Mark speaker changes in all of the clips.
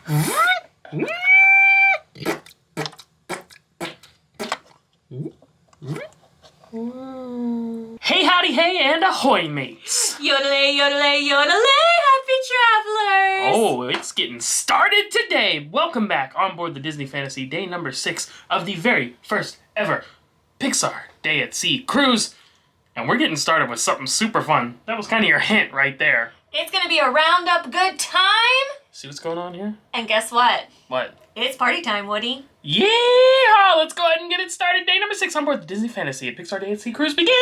Speaker 1: Hey, howdy, hey, and ahoy, mates!
Speaker 2: Yodelay, yodelay, yodelay, happy travelers!
Speaker 1: Oh, it's getting started today! Welcome back on board the Disney Fantasy, day number 6 of the very first ever Pixar Day at Sea cruise. And we're getting started with something super fun. That was kind of your hint right there.
Speaker 2: It's gonna be a round-up good time!
Speaker 1: See what's going on here?
Speaker 2: And guess what?
Speaker 1: What?
Speaker 2: It's party time, Woody.
Speaker 1: Yeah! Let's go ahead and get it started. Day number 6 on board the Disney Fantasy at Pixar Day at Sea cruise begins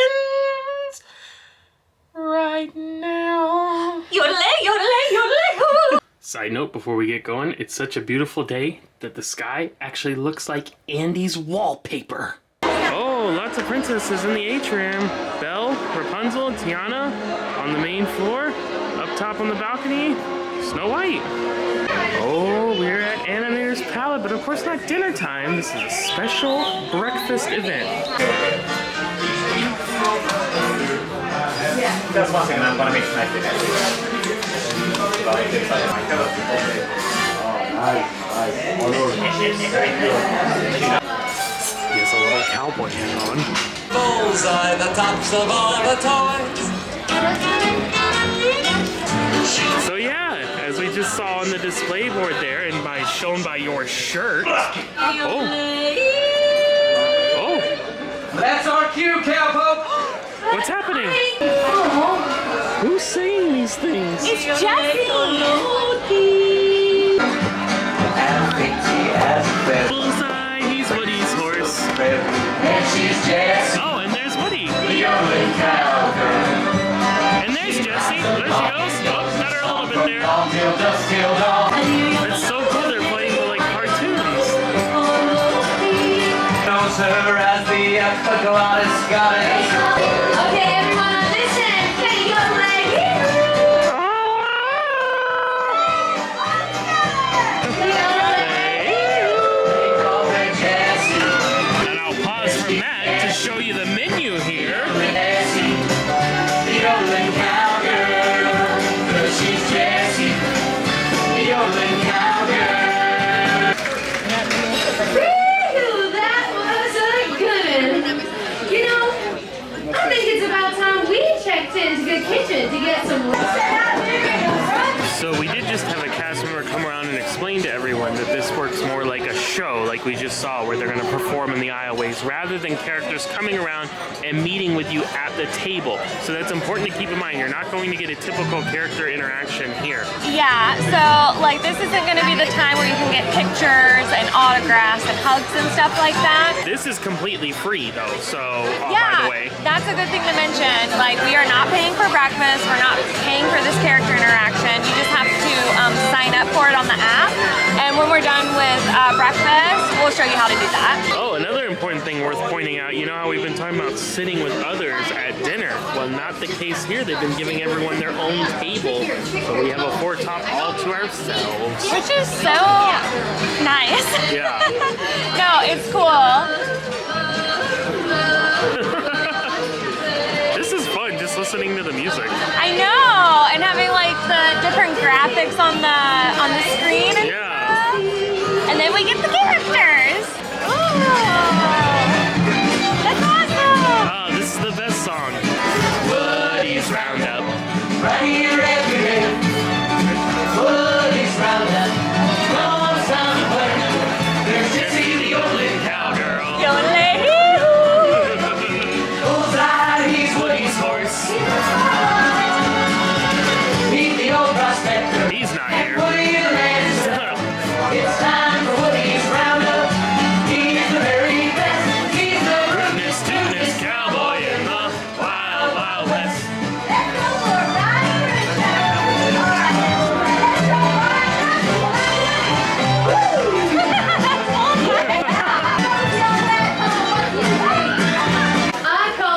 Speaker 1: right now.
Speaker 2: Yodelay, yodelay, yodelay.
Speaker 1: Side note before we get going, it's such a beautiful day that the sky actually looks like Andy's wallpaper. Oh, lots of princesses in the atrium. Belle, Rapunzel, Tiana on the main floor. Up top on the balcony, Snow White. Oh, we're at Animator's Palette, but of course not dinner time. This is a special breakfast event.
Speaker 3: Just one second, I'm gonna make sure I do that.
Speaker 1: He has a little cowboy hat on.
Speaker 4: Bullseye, the tops of all the toys.
Speaker 1: So yeah, as we just saw on the display board there, and shown by your shirt. Oh.
Speaker 4: That's our cue, Cowpoke.
Speaker 1: What's happening? Who's saying these things?
Speaker 2: It's Jessie!
Speaker 1: Bullseye, he's Woody's horse.
Speaker 4: And she's Jess.
Speaker 1: Oh, and there's Woody.
Speaker 4: The only cowgirl.
Speaker 1: And there's Jessie. There she goes. Oh, got her a little bit there.
Speaker 4: All till dusk till dawn.
Speaker 1: It's so cool they're playing with like cartoons.
Speaker 4: Knows her as the epiglottis goddess.
Speaker 2: Okay, everyone, listen. Hey, yodelay.
Speaker 4: They call her Jessie.
Speaker 1: And I'll pause from that to show you the menu here.
Speaker 4: Jessie, the yodeling cowgirl. 'Cause she's Jessie, the yodeling cowgirl.
Speaker 5: Whew, that was a good one. You know, I think it's about time we checked into the kitchen to get some.
Speaker 1: So we did just have a cast member come around and explain to everyone that this works more like a show, like we just saw, where they're going to perform in the aisleways, rather than characters coming around and meeting with you at the table. So that's important to keep in mind. You're not going to get a typical character interaction here.
Speaker 6: Yeah, so like this isn't going to be the time where you can get pictures and autographs and hugs and stuff like that.
Speaker 1: This is completely free though, so by
Speaker 6: Yeah,
Speaker 1: the way.
Speaker 6: that's a good thing to mention. Like we are not paying for breakfast, we're not paying for this character interaction. You just have to sign up for it on the app. And when we're done with breakfast, we'll show you how to do that.
Speaker 1: Oh, another important thing worth pointing out, you know how we've been talking about sitting with others at dinner? Well, not the case here. They've been giving everyone their own table, so we have a four-top all to ourselves.
Speaker 6: Which is so nice.
Speaker 1: Yeah.
Speaker 6: No, it's cool.
Speaker 1: This is fun, just listening to the music.
Speaker 6: I know, and having like the different graphics on the screen and
Speaker 1: Yeah.
Speaker 6: stuff. And then we get the characters. Ooh, that's awesome.
Speaker 1: Oh, this is the best song. Woody's Roundup.
Speaker 4: Right here every day. Woody's Roundup. Come on, sound and play. There's Jessie, the yodeling cowgirl.
Speaker 6: Yodelay.
Speaker 4: Bullseye, he's Woody's horse. Meet the old prospector.
Speaker 1: He's not here.
Speaker 4: Woody the man's It's time for Woody's Roundup. He's the very best. He's the
Speaker 1: Rootinest, tootinest cowboy in the wild, wild west.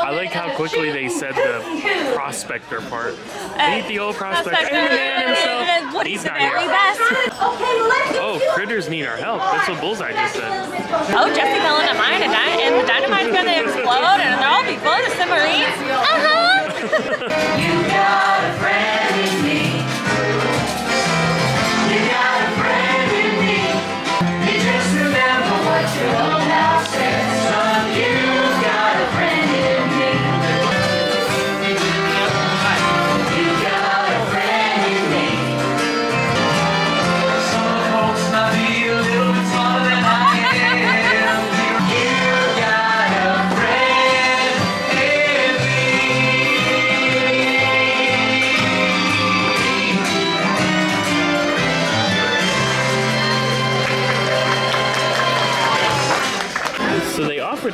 Speaker 1: I like how quickly they said the prospector part. Meet the old prospector and the man himself. He's not here. Oh, critters need our help. That's what Bullseye just said.
Speaker 6: Oh, Jessie fell in a mine and the dynamite's gonna explode and they'll all be full of submarines.
Speaker 4: You got a friend in me. You got a friend in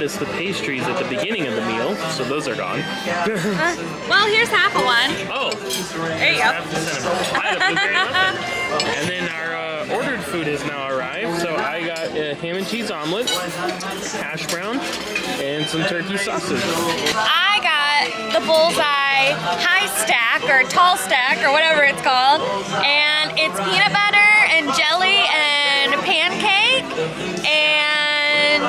Speaker 1: fed us the pastries at the beginning of the meal, so those are gone.
Speaker 6: Well, here's half of one.
Speaker 1: Oh,
Speaker 6: There you go.
Speaker 1: half the cinnamon. And then our ordered food has now arrived. So I got a ham and cheese omelet, hash brown, and some turkey sausage.
Speaker 6: I got the bullseye high stack or tall stack or whatever it's called, and it's peanut butter and jelly and pancake and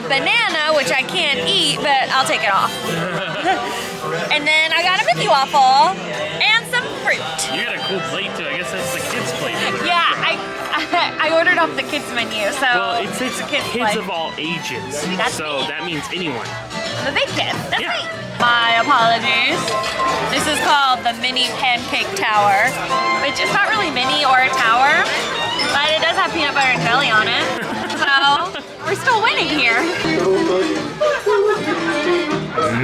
Speaker 6: banana, which I can't eat, but I'll take it off. And then I got a Mickey waffle and some fruit.
Speaker 1: You got a cool plate too. I guess that's the kids' plate.
Speaker 6: Yeah, I ordered off the kids menu, so
Speaker 1: Well, it says
Speaker 6: kids
Speaker 1: kids
Speaker 6: play.
Speaker 1: of all ages,
Speaker 6: That's
Speaker 1: so
Speaker 6: me.
Speaker 1: that means anyone.
Speaker 6: The big kid. That's
Speaker 1: Yeah.
Speaker 6: me. My apologies. This is called the mini pancake tower, which is not really mini or a tower, but it does have peanut butter and jelly on it. So we're still winning here.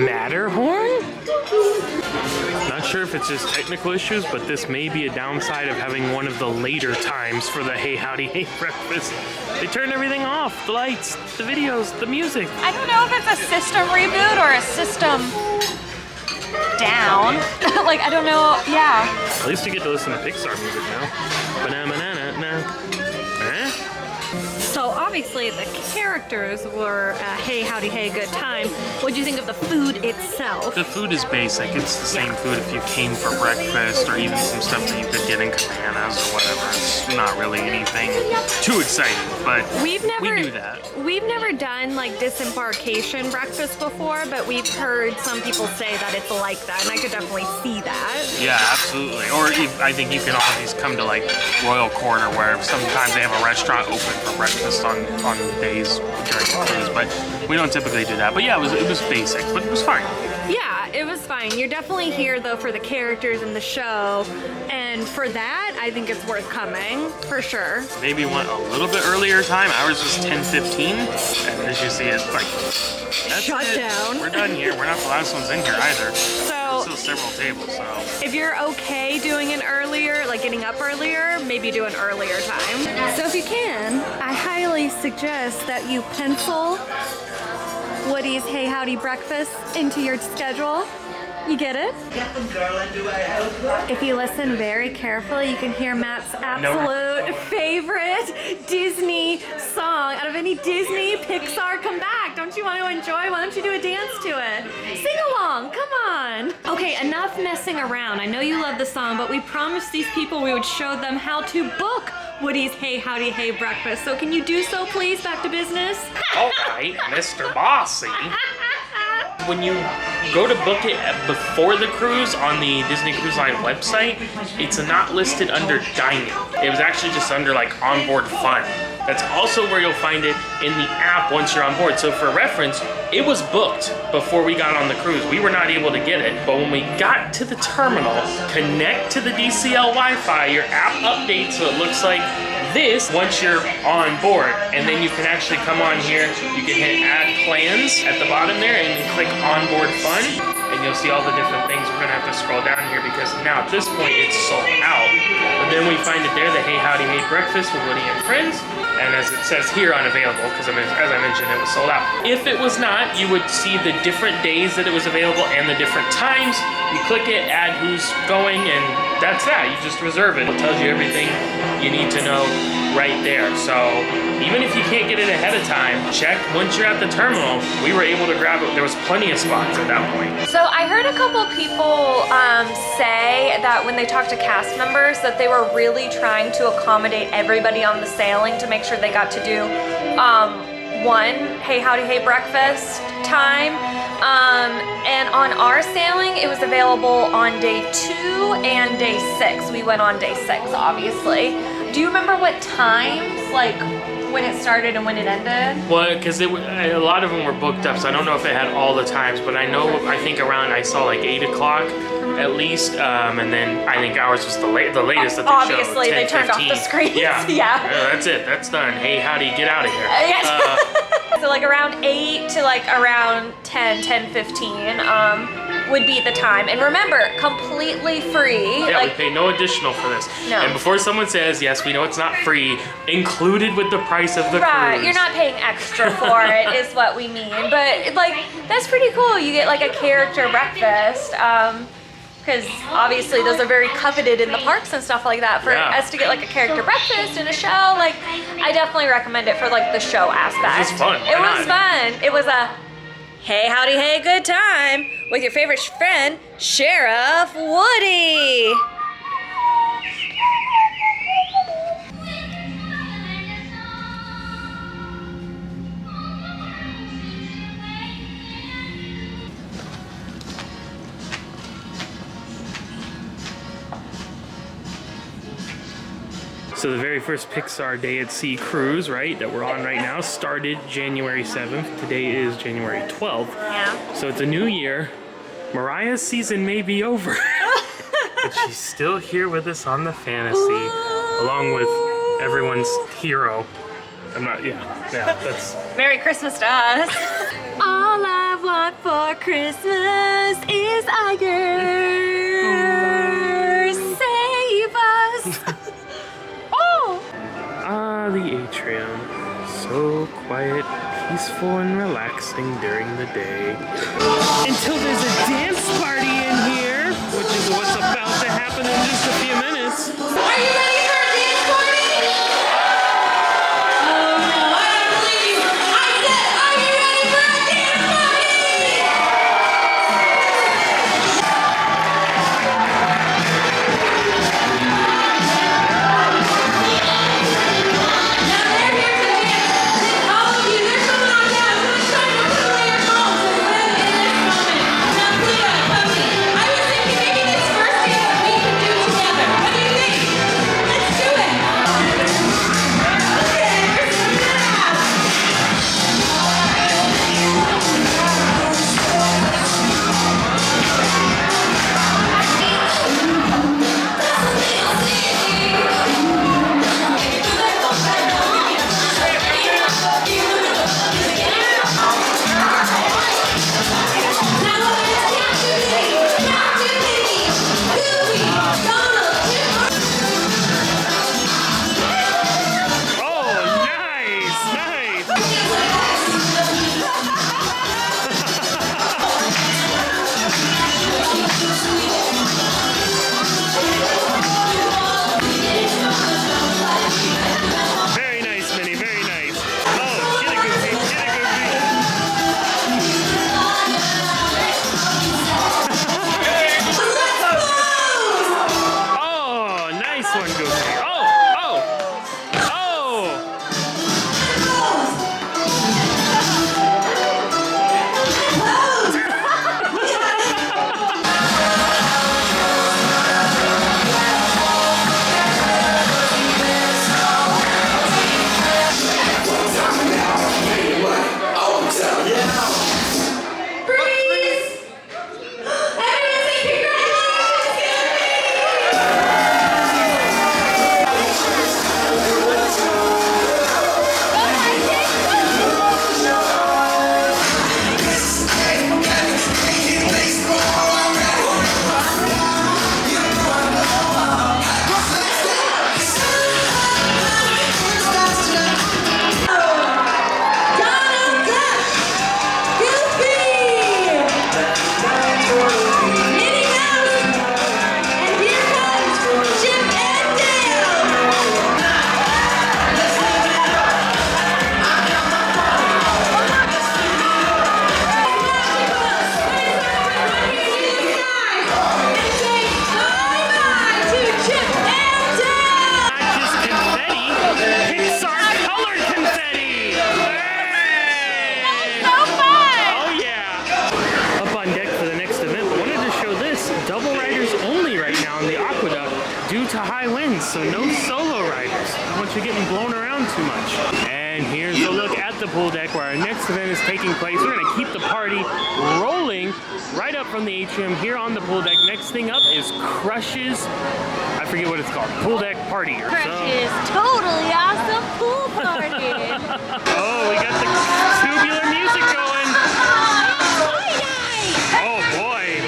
Speaker 1: Matterhorn? Not sure if it's just technical issues, but this may be a downside of having one of the later times for the Hey Howdy Hey breakfast. They turned everything off, the lights, the videos, the music.
Speaker 6: I don't know if it's a system reboot or a system down. Like, I don't know. Yeah.
Speaker 1: At least you get to listen to Pixar music now. Banana.
Speaker 7: So obviously the characters were hey howdy hey good time. What do you think of the food itself?
Speaker 1: The food is basic. It's the same food if you came for breakfast or even some stuff that you could get in cabanas or whatever. It's not really anything too exciting, but we knew that.
Speaker 7: We've never done like disembarkation breakfast before, but we've heard some people say that it's like that, and I could definitely see that.
Speaker 1: Yeah, absolutely. Or I think you can always come to like Royal Quarter where sometimes they have a restaurant open for breakfast on days during the cruise, but we don't typically do that. But yeah, it was basic, but it was fine.
Speaker 7: Yeah, it was fine. You're definitely here though for the characters in the show, and for that, I think it's worth coming for sure.
Speaker 1: Maybe went a little bit earlier time. Ours was 10:15, and as you see, it's like that's
Speaker 7: Shut
Speaker 1: it.
Speaker 7: down.
Speaker 1: We're done here. We're not the last ones in here either.
Speaker 7: So
Speaker 1: There's still several tables, so
Speaker 7: if you're okay doing an earlier, like getting up earlier, maybe do an earlier time. So if you can, I highly suggest that you pencil Woody's Hey Howdy breakfast into your schedule. You get it? If you listen very carefully, you can hear Matt's absolute favorite Disney song out of any Disney Pixar. Come back. Don't you want to enjoy? Why don't you do a dance to it? Sing along. Come on. Okay, enough messing around. I know you love the song, but we promised these people we would show them how to book Woody's Hey Howdy Hey breakfast. So can you do so, please? Back to business.
Speaker 1: all right, Mr. Bossy. When you go to book it before the cruise on the Disney Cruise Line website, it's not listed under dining. It was actually just under like onboard fun. That's also where you'll find it in the app once you're on board. So for reference, it was booked before we got on the cruise. We were not able to get it, but when we got to the terminal, connect to the DCL Wi-Fi, your app updates so it looks like this once you're on board. And then you can actually come on here, you can hit add plans at the bottom there and you click onboard fun and you'll see all the different things. We're gonna have to scroll down here because now at this point it's sold out. But then we find it there, the Hey Howdy Hey breakfast with Woody and friends. And as it says here, unavailable, because as I mentioned, it was sold out. If it was not, you would see the different days that it was available and the different times. You click it, add who's going, and that's that. You just reserve it. It tells you everything you need to know right there. So even if you can't get it ahead of time, check once you're at the terminal. We were able to grab it. There was plenty of spots at that point.
Speaker 6: So I heard a couple people say that when they talked to cast members that they were really trying to accommodate everybody on the sailing to make sure they got to do one Hey Howdy Hey breakfast time. And on our sailing, it was available on day 2 and day 6. We went on day 6, obviously. Do you remember what times, like when it started and when it ended?
Speaker 1: Well, because a lot of them were booked up, so I don't know if it had all the times, but I know, I think around, I saw like 8 o'clock at least, and then I think ours was the latest that they
Speaker 6: Obviously,
Speaker 1: showed,
Speaker 6: they turned off the screens.
Speaker 1: Yeah.
Speaker 6: Yeah.
Speaker 1: That's it. That's done. Hey, howdy, get out of here.
Speaker 6: Yes. So like around 8 to like around 10:15. would be the time. And remember, completely free.
Speaker 1: Yeah,
Speaker 6: like,
Speaker 1: we pay no additional for this.
Speaker 6: No.
Speaker 1: And before someone says, yes, we know it's not free, included with the price of the
Speaker 6: right,
Speaker 1: cruise.
Speaker 6: you're not paying extra for it, is what we mean. But like, that's pretty cool. You get like a character breakfast. Because obviously those are very coveted in the parks and stuff like that. For us to get like a character breakfast and a show, like I definitely recommend it for like the show aspect.
Speaker 1: This is fun.
Speaker 6: It was fun. It was a hey, howdy, hey, good time with your favorite friend, Sheriff Woody.
Speaker 1: So the very first Pixar Day at Sea cruise, right, that we're on right now, started January 7th. Today is January 12th.
Speaker 6: Yeah.
Speaker 1: So it's a new year. Mariah's season may be over, but she's still here with us on the Fantasy, along with everyone's hero. That's...
Speaker 6: Merry Christmas to us. All I want for Christmas is a girl. Save us.
Speaker 1: Ah, the atrium. So quiet, peaceful, and relaxing during the day. Until there's a dance party in here, which is what's about to happen in just a few minutes.
Speaker 2: Are you ready for a dance party? Oh no, I don't believe you. I said, are you ready for a dance party? Now they're here to dance. All of you, there's someone on down. Who's trying to put away your phones and live in this moment? Now, Cleo, come me. I was thinking maybe this first dance we could do together. What do you think? Let's do it. Okay, here's what we have.
Speaker 1: Oh, nice! Very nice, Minnie, very nice. Oh, get a goofy, get a goofy. Oh, nice one, Goofy. Oh!
Speaker 2: Freeze! Everyone say congratulations, Donald Duck! Goofy! Minnie Mouse! And here comes Chip and Dale!
Speaker 1: Not just confetti, Pixar colored confetti! Hey! Oh yeah! Up on deck for the next event, but wanted to show this. Double riders only right now in the aqueduct due to high winds, so no solo riders. I don't want you getting blown around too much. And here's a look at the pool deck where our next event is taking place. We're gonna keep the party rolling right up from the atrium here on the pool deck. Next thing up is Crush's, I forget what it's called, pool deck party. Or so.
Speaker 6: Crush's totally awesome pool party.
Speaker 1: Oh, we got the tubular music going. Oh boy.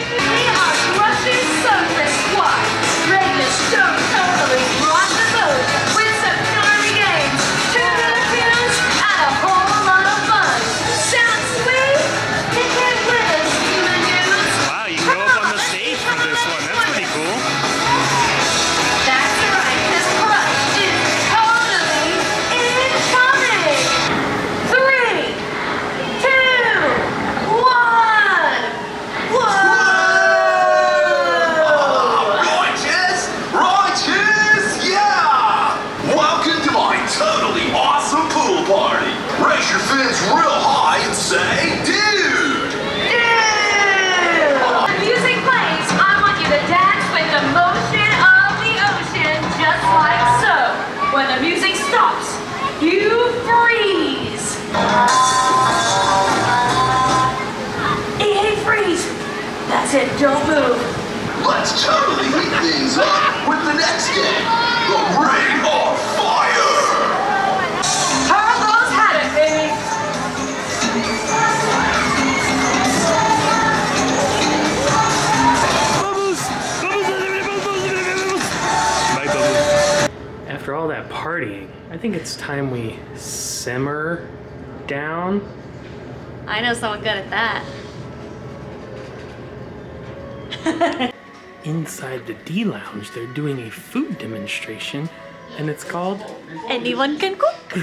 Speaker 5: Don't move.
Speaker 8: Let's totally heat things up with the next game, the Ring of Fire!
Speaker 5: How are those had it, baby?
Speaker 1: Bye, Bubbles. After all that partying, I think it's time we simmer down.
Speaker 7: I know someone good at that.
Speaker 1: Inside the D Lounge, they're doing a food demonstration, and it's called
Speaker 7: Anyone can cook.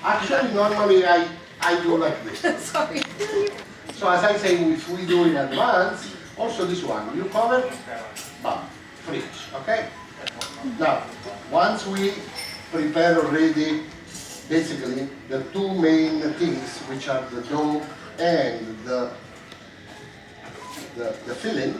Speaker 9: Actually, normally I do like this.
Speaker 5: Sorry.
Speaker 9: So as I say, if we do in advance, also this one, you cover, bam, fridge, okay? Now, once we prepare already, basically, the two main things, which are the dough and the filling.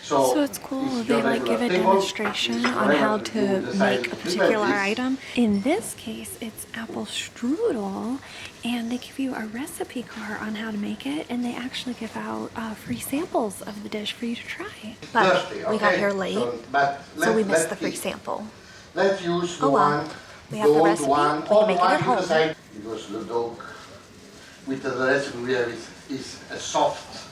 Speaker 7: So it's cool, they like give a demonstration on how to make a particular item. In this case, it's apple strudel, and they give you a recipe card on how to make it, and they actually give out free samples of the dish for you to try. But we got here late, so we missed the free sample.
Speaker 9: Let's use the
Speaker 7: Oh well,
Speaker 9: one,
Speaker 7: we have the
Speaker 9: gold
Speaker 7: recipe,
Speaker 9: one,
Speaker 7: we can make it at home.
Speaker 9: Because the dog, with the recipe we have is a soft,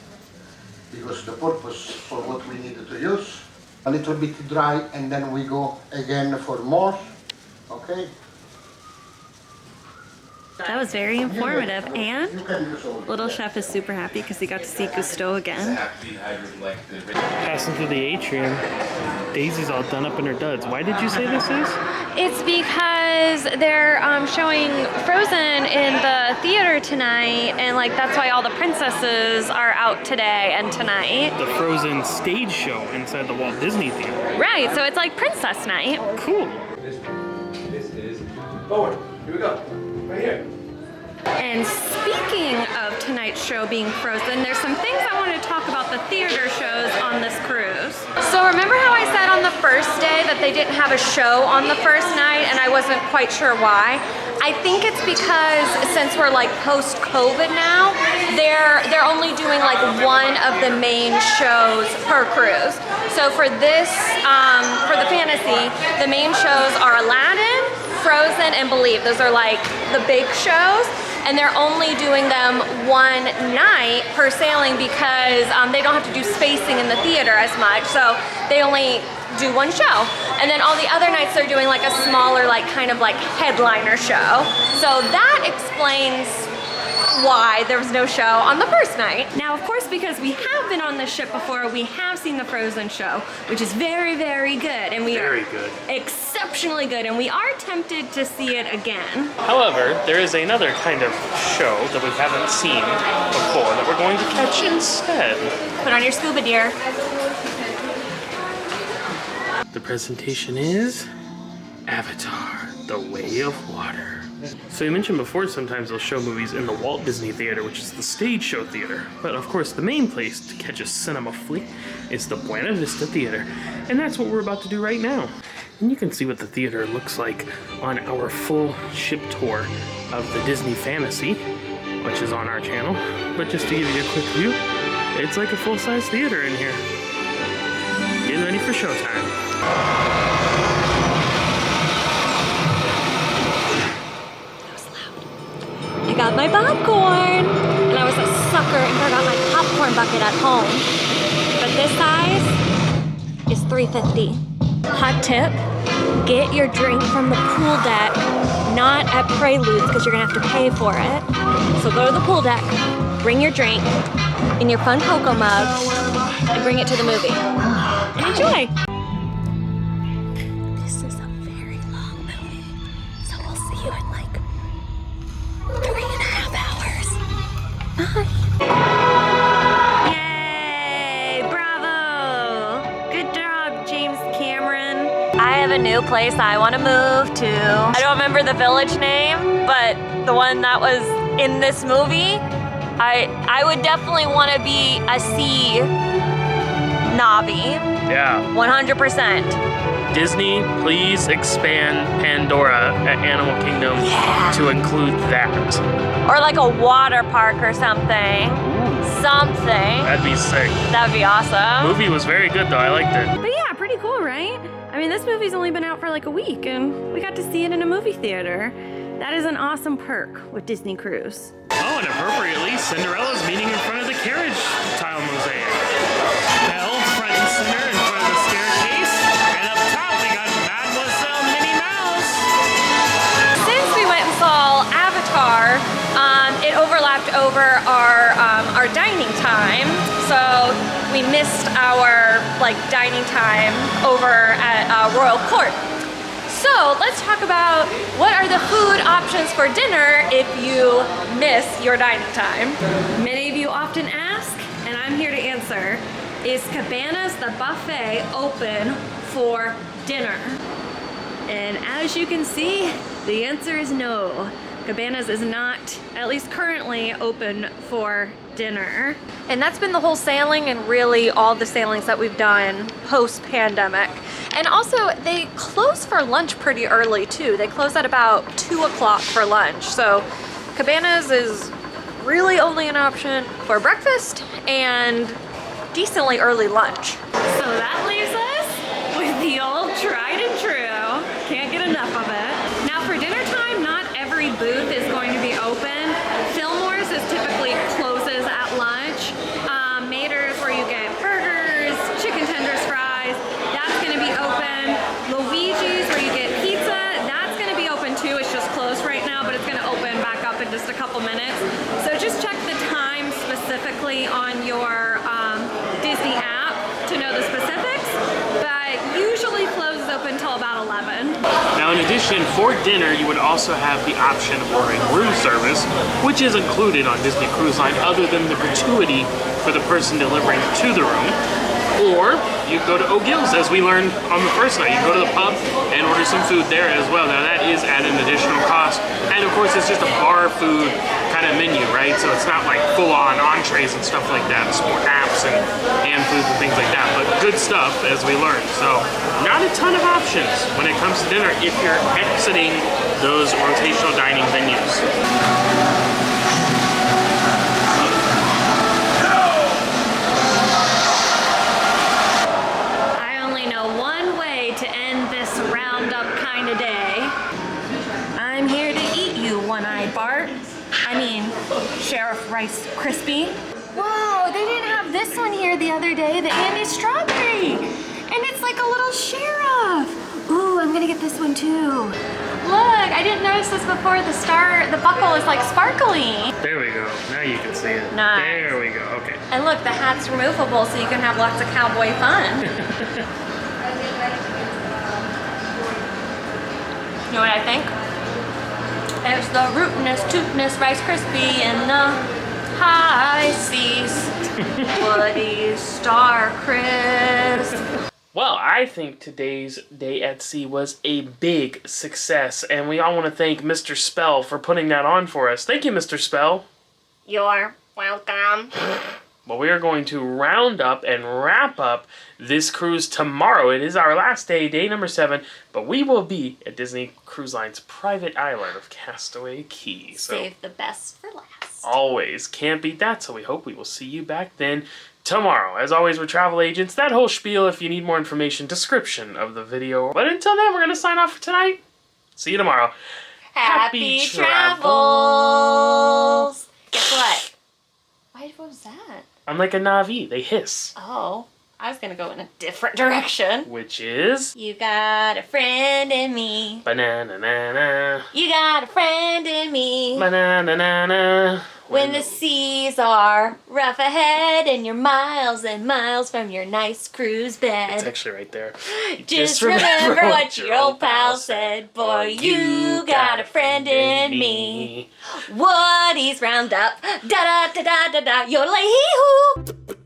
Speaker 9: because the purpose for what we needed to use. A little bit dry, and then we go again for more, okay?
Speaker 7: That was very informative, and
Speaker 9: You can use all.
Speaker 7: Little Chef is super happy because he got to see Gusteau again.
Speaker 1: passing through the atrium. Daisy's all done up in her duds. Why did you say this is?
Speaker 6: It's because they're showing Frozen in the theater tonight, and like that's why all the princesses are out today and tonight.
Speaker 1: The Frozen stage show inside the Walt Disney Theater.
Speaker 6: Right, so it's like princess night.
Speaker 1: Cool.
Speaker 3: This is forward. Here we go. Right here.
Speaker 7: And speaking of tonight's show being Frozen, there's some things I want to talk about the theater shows on this cruise.
Speaker 6: So remember how I said on the first day that they didn't have a show on the first night, and I wasn't quite sure why? I think it's because since we're like post-COVID now, they're only doing like one of the main shows per cruise. So for this, for the fantasy, the main shows are Aladdin, Frozen, and Believe. Those are like the big shows. And they're only doing them one night per sailing because they don't have to do spacing in the theater as much. So they only do one show. And then all the other nights they're doing like a smaller, like kind of like headliner show. So that explains why there was no show on the first night.
Speaker 7: Now, of course, because we have been on this ship before, we have seen the Frozen show, which is very, very good. And we
Speaker 1: Very
Speaker 7: are
Speaker 1: good.
Speaker 7: exceptionally good, and we are tempted to see it again.
Speaker 1: However, there is another kind of show that we haven't seen before that we're going to catch instead.
Speaker 6: Put on your scuba gear.
Speaker 1: The presentation is Avatar, The Way of Water. So you mentioned before sometimes they'll show movies in the Walt Disney Theater, which is the stage show theater. But of course the main place to catch a cinema flick is the Buena Vista Theater. And that's what we're about to do right now. And you can see what the theater looks like on our full ship tour of the Disney Fantasy, which is on our channel. But just to give you a quick view, it's like a full-size theater in here. Getting ready for showtime.
Speaker 7: I got my popcorn, and I was a sucker and forgot my popcorn bucket at home. But this size is $3.50. Hot tip, get your drink from the pool deck, not at Preludes because you're gonna have to pay for it. So go to the pool deck, bring your drink in your fun cocoa mug, and bring it to the movie. And enjoy. This is a very long movie, so we'll see you in like 3.5 hours. Bye. Yay! Bravo! Good job, James Cameron. I have a new place I want to move to. I don't remember the village name, but the one that was in this movie, I would definitely want to be a sea Navi.
Speaker 1: Yeah.
Speaker 7: 100%.
Speaker 1: Disney, please expand Pandora at Animal Kingdom to include that.
Speaker 6: Or like a water park or something.
Speaker 1: Ooh.
Speaker 6: something.
Speaker 1: That'd be sick.
Speaker 6: That'd be awesome.
Speaker 1: Movie was very good though. I liked it.
Speaker 7: But yeah, pretty cool, right? I mean, this movie's only been out for like a week and we got to see it in a movie theater. That is an awesome perk with Disney Cruise.
Speaker 1: Oh, and appropriately, Cinderella's meeting in front of the carriage tile mosaic. Belle, front and center in front of the staircase. And up top, we got Mademoiselle Minnie Mouse.
Speaker 6: Since we went and saw Avatar, it overlapped over our dining time, so we missed our dining time over at Royal Court. So let's talk about what are the food options for dinner if you miss your dining time.
Speaker 7: Many of you often ask, and I'm here to answer, is Cabanas the buffet open for dinner? And as you can see, the answer is no. Cabanas is not, at least currently, open for dinner.
Speaker 6: And that's been the whole sailing and really all the sailings that we've done post-pandemic. And also, they close for lunch pretty early too. They close at about 2 o'clock for lunch. So Cabanas is really only an option for breakfast and decently early lunch.
Speaker 7: So that leaves us with the old tried and true. Can't get enough of it. Now for dinner time, not every booth is going to be open. Fillmore's is typically closes at lunch. Mater's, where you get burgers, chicken tenders, fries, that's going to be open. Luigi's, where you get pizza, that's going to be open too. It's just closed right now, but it's going to open back up in just a couple minutes. So just check the time specifically on your Disney app to know the specifics, but usually closes open until about 11.
Speaker 1: Now in addition, for dinner, you would also have the option of ordering room service, which is included on Disney Cruise Line other than the gratuity for the person delivering to the room. Or you go to O'Gill's, as we learned on the first night. You go to the pub and order some food there as well. Now that is at an additional cost. And of course, it's just a bar food kind of menu, right? So it's not like full-on entrees and stuff like that. It's more apps and hand foods and things like that. But good stuff, as we learned. So not a ton of options when it comes to dinner if you're exiting those rotational dining venues.
Speaker 7: Sheriff Rice Krispie. Whoa, they didn't have this one here the other day, the Andy Strawberry. And it's like a little sheriff. Ooh, I'm gonna get this one too.
Speaker 6: Look, I didn't notice this before. The buckle is like sparkly.
Speaker 1: There we go. Now you can see it.
Speaker 6: Nice.
Speaker 1: There we go. Okay.
Speaker 6: And look, the hat's removable so you can have lots of cowboy fun. You know what I think? It's the rootinest, tootinest Rice Krispie in the high seas. Woody Star Crisp.
Speaker 1: Well, I think today's day at sea was a big success, and we all want to thank Mr. Spell for putting that on for us. Thank you, Mr. Spell.
Speaker 6: You're welcome.
Speaker 1: Well, we are going to round up and wrap up this cruise tomorrow. It is our last day, day number 7, but we will be at Disney Cruise Line's private island of Castaway Cay. So
Speaker 6: save the best for last.
Speaker 1: Always. Can't beat that, so we hope we will see you back then tomorrow. As always, we're travel agents. That whole spiel, if you need more information, description of the video. But until then, we're going to sign off for tonight. See you tomorrow.
Speaker 6: Happy travels! Guess what? What was that?
Speaker 1: I'm like a Na'vi. They hiss.
Speaker 6: Oh, I was gonna go in a different direction.
Speaker 1: Which is?
Speaker 6: You got a friend in me.
Speaker 1: Banana-na-na.
Speaker 6: You got a friend in me.
Speaker 1: Banana-na-na.
Speaker 6: When the seas are rough ahead and you're miles and miles from your nice cruise bed.
Speaker 1: It's actually right there.
Speaker 6: Just remember what your old pal said. Boy, you got a friend in me. Woody's Roundup. Da-da-da-da-da-da. Yodelay-hee-hoo.